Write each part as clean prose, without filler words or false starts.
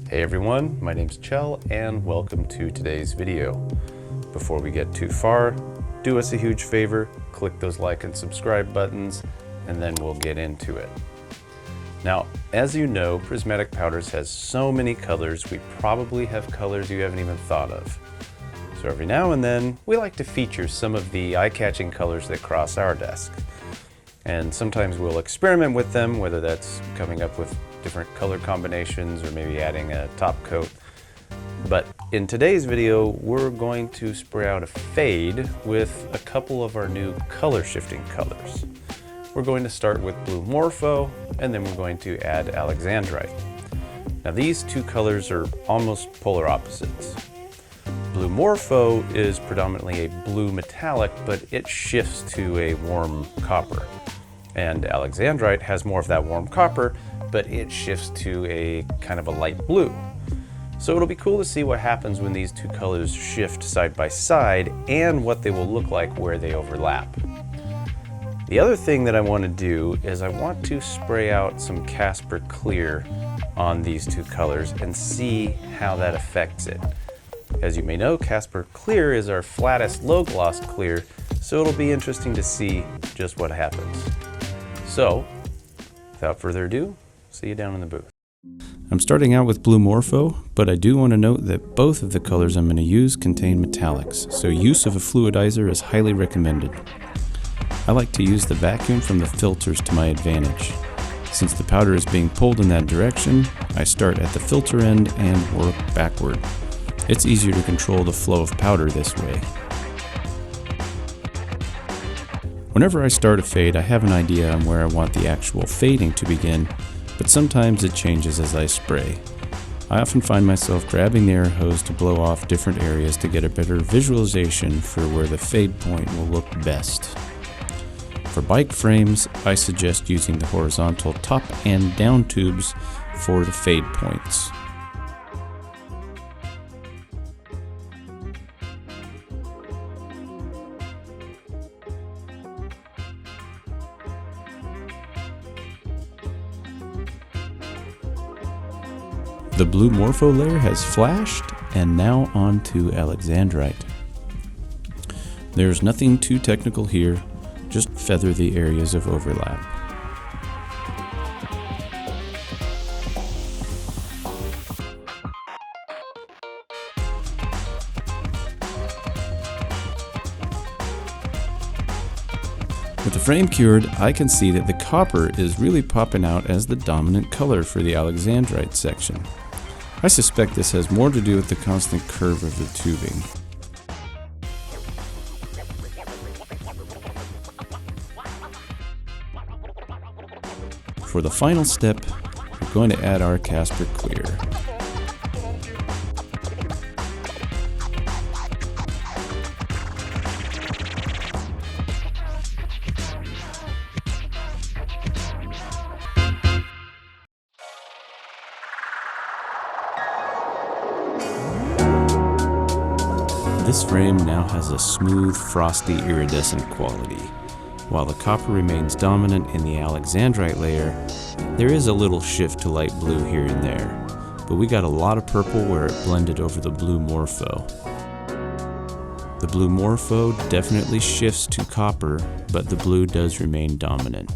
Hey everyone, my name's Chell and welcome to today's video. Before we get too far, do us a huge favor, click those like and subscribe buttons, and then we'll get into it. Now, as you know, Prismatic Powders has so many colors, we probably have colors you haven't even thought of. So every now and then, we like to feature some of the eye-catching colors that cross our desk. And sometimes we'll experiment with them, whether that's coming up with different color combinations or maybe adding a top coat. But in today's video, we're going to spray out a fade with a couple of our new color shifting colors. We're going to start with blue Morpho, and then we're going to add Alexandrite. Now these two colors are almost polar opposites. Blue Morpho is predominantly a blue metallic, but it shifts to a warm copper. And Alexandrite has more of that warm copper, but it shifts to a kind of a light blue. So it'll be cool to see what happens when these two colors shift side by side and what they will look like where they overlap. The other thing that I want to do is I want to spray out some Casper Clear on these two colors and see how that affects it. As you may know, Casper Clear is our flattest low gloss clear, so it'll be interesting to see just what happens. So, without further ado, see you down in the booth. I'm starting out with blue Morpho, but I do want to note that both of the colors I'm going to use contain metallics, so use of a fluidizer is highly recommended. I like to use the vacuum from the filters to my advantage. Since the powder is being pulled in that direction, I start at the filter end and work backward. It's easier to control the flow of powder this way. Whenever I start a fade, I have an idea on where I want the actual fading to begin, but sometimes it changes as I spray. I often find myself grabbing the air hose to blow off different areas to get a better visualization for where the fade point will look best. For bike frames, I suggest using the horizontal top and down tubes for the fade points. The blue Morpho layer has flashed, and now on to Alexandrite. There's nothing too technical here, just feather the areas of overlap. With the frame cured, I can see that the copper is really popping out as the dominant color for the Alexandrite section. I suspect this has more to do with the constant curve of the tubing. For the final step, we're going to add our Casper Clear. This frame now has a smooth, frosty, iridescent quality. While the copper remains dominant in the Alexandrite layer, there is a little shift to light blue here and there, but we got a lot of purple where it blended over the blue Morpho. The blue Morpho definitely shifts to copper, but the blue does remain dominant.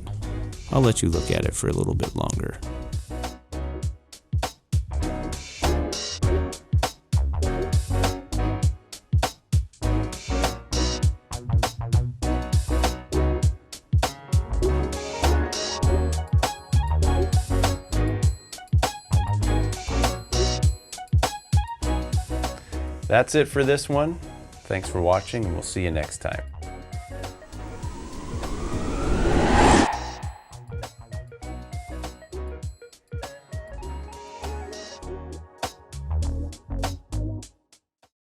I'll let you look at it for a little bit longer. That's it for this one. Thanks for watching, and we'll see you next time.